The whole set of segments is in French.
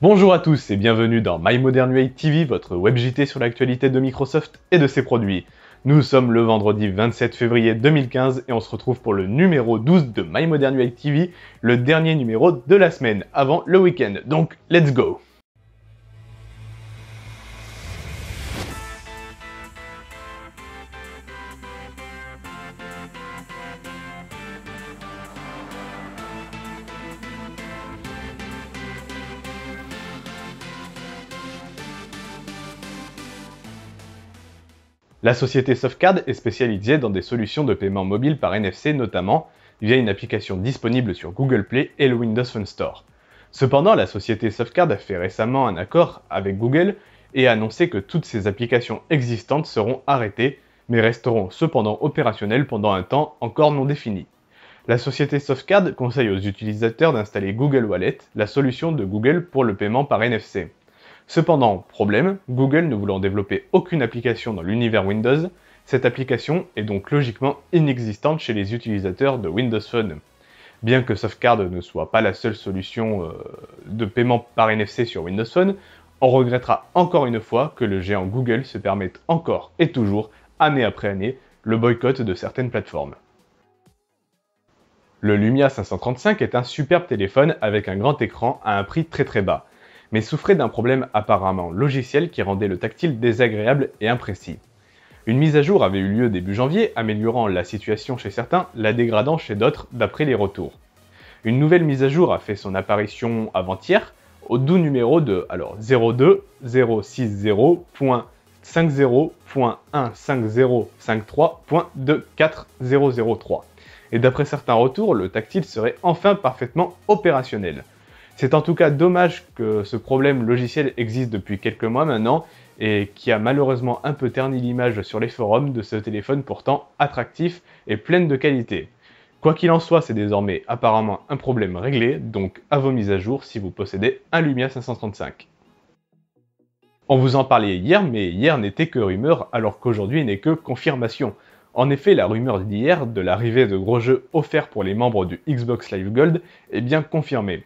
Bonjour à tous et bienvenue dans My Modern UA TV, votre web JT sur l'actualité de Microsoft et de ses produits. Nous sommes le vendredi 27 février 2015 et on se retrouve pour le numéro 12 de My Modern UA TV, le dernier numéro de la semaine avant le week-end. Donc, let's go! La société Softcard est spécialisée dans des solutions de paiement mobile par NFC notamment via une application disponible sur Google Play et le Windows Phone Store. Cependant, la société Softcard a fait récemment un accord avec Google et a annoncé que toutes ces applications existantes seront arrêtées, mais resteront cependant opérationnelles pendant un temps encore non défini. La société Softcard conseille aux utilisateurs d'installer Google Wallet, la solution de Google pour le paiement par NFC. Cependant, problème, Google ne voulant développer aucune application dans l'univers Windows, cette application est donc logiquement inexistante chez les utilisateurs de Windows Phone. Bien que Softcard ne soit pas la seule solution de paiement par NFC sur Windows Phone, on regrettera encore une fois que le géant Google se permette encore et toujours, année après année, le boycott de certaines plateformes. Le Lumia 535 est un superbe téléphone avec un grand écran à un prix très bas, mais souffrait d'un problème apparemment logiciel qui rendait le tactile désagréable et imprécis. Une mise à jour avait eu lieu début janvier, améliorant la situation chez certains, la dégradant chez d'autres d'après les retours. Une nouvelle mise à jour a fait son apparition avant-hier, au doux numéro de 02.060.50.15053.24003. Et d'après certains retours, le tactile serait enfin parfaitement opérationnel. C'est en tout cas dommage que ce problème logiciel existe depuis quelques mois maintenant et qui a malheureusement un peu terni l'image sur les forums de ce téléphone pourtant attractif et plein de qualité. Quoi qu'il en soit, c'est désormais apparemment un problème réglé, donc à vos mises à jour si vous possédez un Lumia 535. On vous en parlait hier, mais hier n'était que rumeur alors qu'aujourd'hui n'est que confirmation. En effet, la rumeur d'hier de l'arrivée de gros jeux offerts pour les membres du Xbox Live Gold est bien confirmée.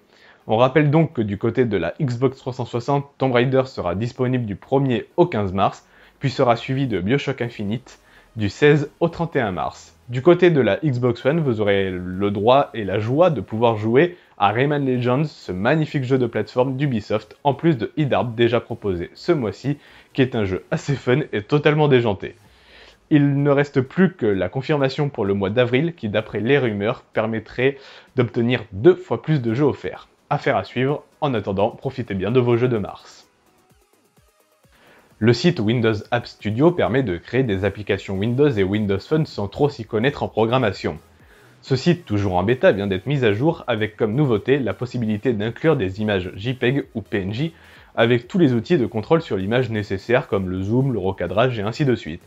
On rappelle donc que du côté de la Xbox 360, Tomb Raider sera disponible du 1er au 15 mars, puis sera suivi de BioShock Infinite du 16 au 31 mars. Du côté de la Xbox One, vous aurez le droit et la joie de pouvoir jouer à Rayman Legends, ce magnifique jeu de plateforme d'Ubisoft, en plus de Idart déjà proposé ce mois-ci, qui est un jeu assez fun et totalement déjanté. Il ne reste plus que la confirmation pour le mois d'avril qui, d'après les rumeurs, permettrait d'obtenir 2 fois plus de jeux offerts. Affaire à suivre, en attendant, profitez bien de vos jeux de mars. Le site Windows App Studio permet de créer des applications Windows et Windows Phone sans trop s'y connaître en programmation. Ce site, toujours en bêta, vient d'être mis à jour avec comme nouveauté la possibilité d'inclure des images JPEG ou PNG avec tous les outils de contrôle sur l'image nécessaires comme le zoom, le recadrage et ainsi de suite.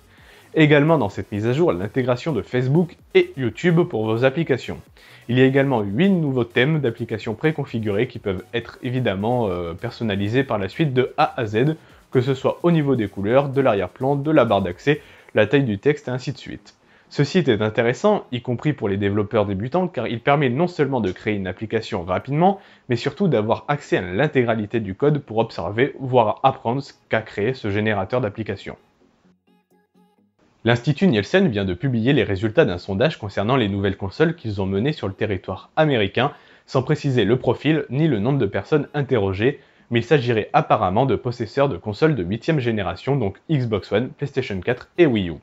Également dans cette mise à jour, l'intégration de Facebook et YouTube pour vos applications. Il y a également 8 nouveaux thèmes d'applications préconfigurés qui peuvent être évidemment personnalisés par la suite de A à Z, que ce soit au niveau des couleurs, de l'arrière-plan, de la barre d'accès, la taille du texte et ainsi de suite. Ce site est intéressant, y compris pour les développeurs débutants, car il permet non seulement de créer une application rapidement, mais surtout d'avoir accès à l'intégralité du code pour observer, voire apprendre ce qu'a créé ce générateur d'applications. L'Institut Nielsen vient de publier les résultats d'un sondage concernant les nouvelles consoles qu'ils ont menées sur le territoire américain, sans préciser le profil ni le nombre de personnes interrogées, mais il s'agirait apparemment de possesseurs de consoles de 8e génération, donc Xbox One, PlayStation 4 et Wii U.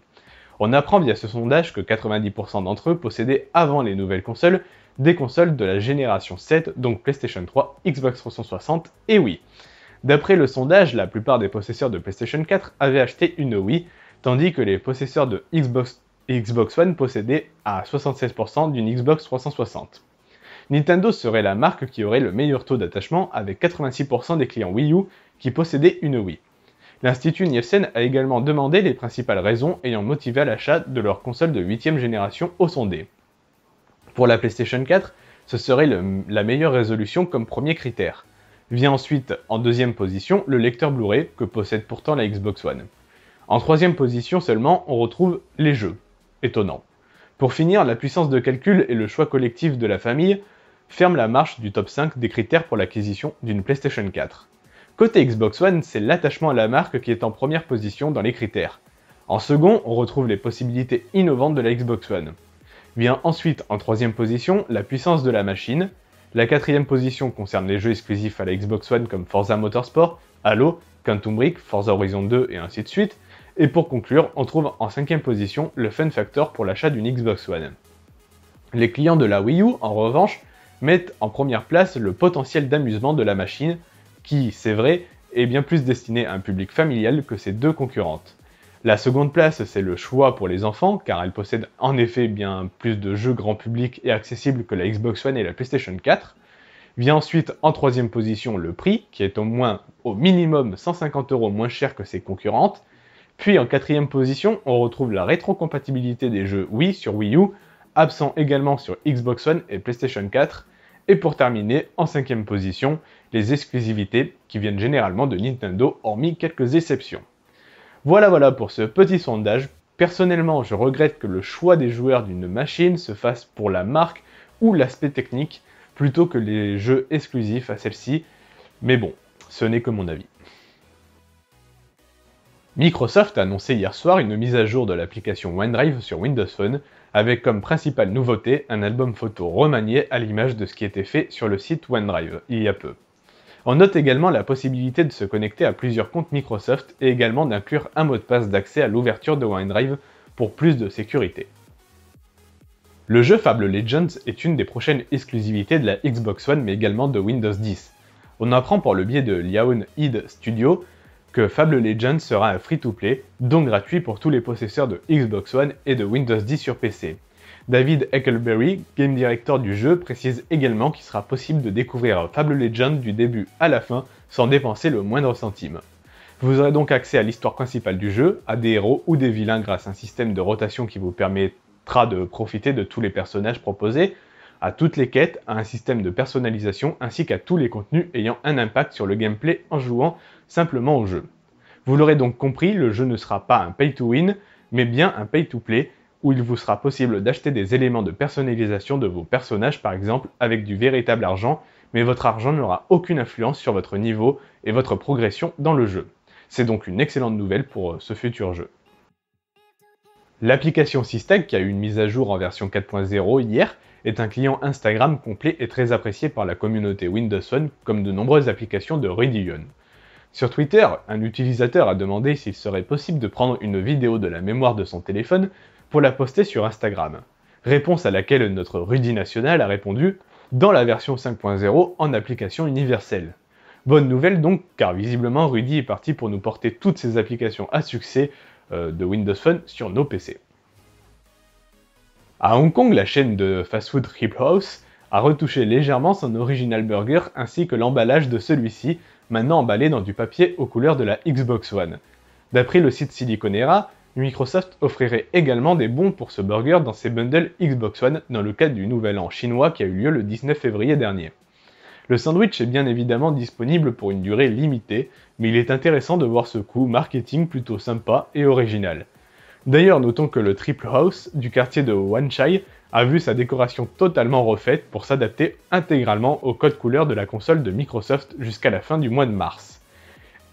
On apprend via ce sondage que 90% d'entre eux possédaient avant les nouvelles consoles des consoles de la génération 7, donc PlayStation 3, Xbox 360 et Wii. D'après le sondage, la plupart des possesseurs de PlayStation 4 avaient acheté une Wii, tandis que les possesseurs de Xbox One possédaient à 76% d'une Xbox 360. Nintendo serait la marque qui aurait le meilleur taux d'attachement avec 86% des clients Wii U qui possédaient une Wii. L'Institut Nielsen a également demandé les principales raisons ayant motivé à l'achat de leur console de 8e génération au sondé. Pour la PlayStation 4, ce serait la meilleure résolution comme premier critère. Vient ensuite en deuxième position le lecteur Blu-ray que possède pourtant la Xbox One. En troisième position seulement, on retrouve les jeux. Étonnant. Pour finir, la puissance de calcul et le choix collectif de la famille ferment la marche du top 5 des critères pour l'acquisition d'une PlayStation 4. Côté Xbox One, c'est l'attachement à la marque qui est en première position dans les critères. En second, on retrouve les possibilités innovantes de la Xbox One. Vient ensuite en troisième position la puissance de la machine. La quatrième position concerne les jeux exclusifs à la Xbox One comme Forza Motorsport, Halo, Quantum Break, Forza Horizon 2 et ainsi de suite. Et pour conclure, on trouve en cinquième position le fun factor pour l'achat d'une Xbox One. Les clients de la Wii U, en revanche, mettent en première place le potentiel d'amusement de la machine, qui, c'est vrai, est bien plus destiné à un public familial que ses deux concurrentes. La seconde place, c'est le choix pour les enfants, car elle possède en effet bien plus de jeux grand public et accessibles que la Xbox One et la PlayStation 4. Vient ensuite en troisième position le prix, qui est au minimum 150 € moins cher que ses concurrentes. Puis en quatrième position, on retrouve la rétrocompatibilité des jeux Wii sur Wii U, absent également sur Xbox One et PlayStation 4. Et pour terminer, en cinquième position, les exclusivités qui viennent généralement de Nintendo, hormis quelques exceptions. Voilà pour ce petit sondage. Personnellement, je regrette que le choix des joueurs d'une machine se fasse pour la marque ou l'aspect technique, plutôt que les jeux exclusifs à celle-ci. Mais bon, ce n'est que mon avis. Microsoft a annoncé hier soir une mise à jour de l'application OneDrive sur Windows Phone, avec comme principale nouveauté un album photo remanié à l'image de ce qui était fait sur le site OneDrive il y a peu. On note également la possibilité de se connecter à plusieurs comptes Microsoft et également d'inclure un mot de passe d'accès à l'ouverture de OneDrive pour plus de sécurité. Le jeu Fable Legends est une des prochaines exclusivités de la Xbox One mais également de Windows 10. On apprend par le biais de Lionhead Studio que Fable Legends sera un free-to-play, donc gratuit pour tous les possesseurs de Xbox One et de Windows 10 sur PC. David Eckelberry, game director du jeu, précise également qu'il sera possible de découvrir Fable Legends du début à la fin sans dépenser le moindre centime. Vous aurez donc accès à l'histoire principale du jeu, à des héros ou des vilains grâce à un système de rotation qui vous permettra de profiter de tous les personnages proposés, à toutes les quêtes, à un système de personnalisation ainsi qu'à tous les contenus ayant un impact sur le gameplay en jouant simplement au jeu. Vous l'aurez donc compris, le jeu ne sera pas un pay-to-win, mais bien un pay-to-play, où il vous sera possible d'acheter des éléments de personnalisation de vos personnages par exemple avec du véritable argent, mais votre argent n'aura aucune influence sur votre niveau et votre progression dans le jeu. C'est donc une excellente nouvelle pour ce futur jeu. L'application Systag, qui a eu une mise à jour en version 4.0 hier, est un client Instagram complet et très apprécié par la communauté Windows Phone comme de nombreuses applications de Rudion. Sur Twitter, un utilisateur a demandé s'il serait possible de prendre une vidéo de la mémoire de son téléphone pour la poster sur Instagram. Réponse à laquelle notre Rudy National a répondu « dans la version 5.0 en application universelle ». Bonne nouvelle donc, car visiblement Rudy est parti pour nous porter toutes ces applications à succès de Windows Phone sur nos PC. À Hong Kong, la chaîne de fast-food Rip House a retouché légèrement son original burger ainsi que l'emballage de celui-ci, maintenant emballé dans du papier aux couleurs de la Xbox One. D'après le site Siliconera, Microsoft offrirait également des bons pour ce burger dans ses bundles Xbox One dans le cadre du Nouvel An chinois qui a eu lieu le 19 février dernier. Le sandwich est bien évidemment disponible pour une durée limitée, mais il est intéressant de voir ce coup marketing plutôt sympa et original. D'ailleurs, notons que le Triple House du quartier de Wan Chai a vu sa décoration totalement refaite pour s'adapter intégralement au code couleur de la console de Microsoft jusqu'à la fin du mois de mars.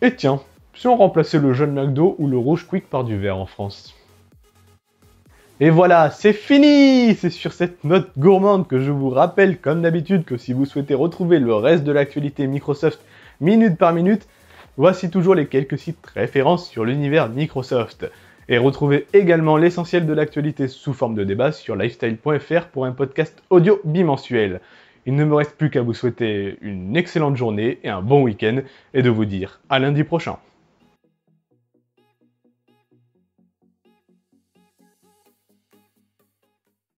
Et tiens, si on remplaçait le jaune McDo ou le rouge Quick par du vert en France. Et voilà, c'est fini! C'est sur cette note gourmande que je vous rappelle, comme d'habitude, que si vous souhaitez retrouver le reste de l'actualité Microsoft minute par minute, voici toujours les quelques sites références sur l'univers Microsoft. Et retrouvez également l'essentiel de l'actualité sous forme de débat sur lifestyle.fr pour un podcast audio bimensuel. Il ne me reste plus qu'à vous souhaiter une excellente journée et un bon week-end, et de vous dire à lundi prochain.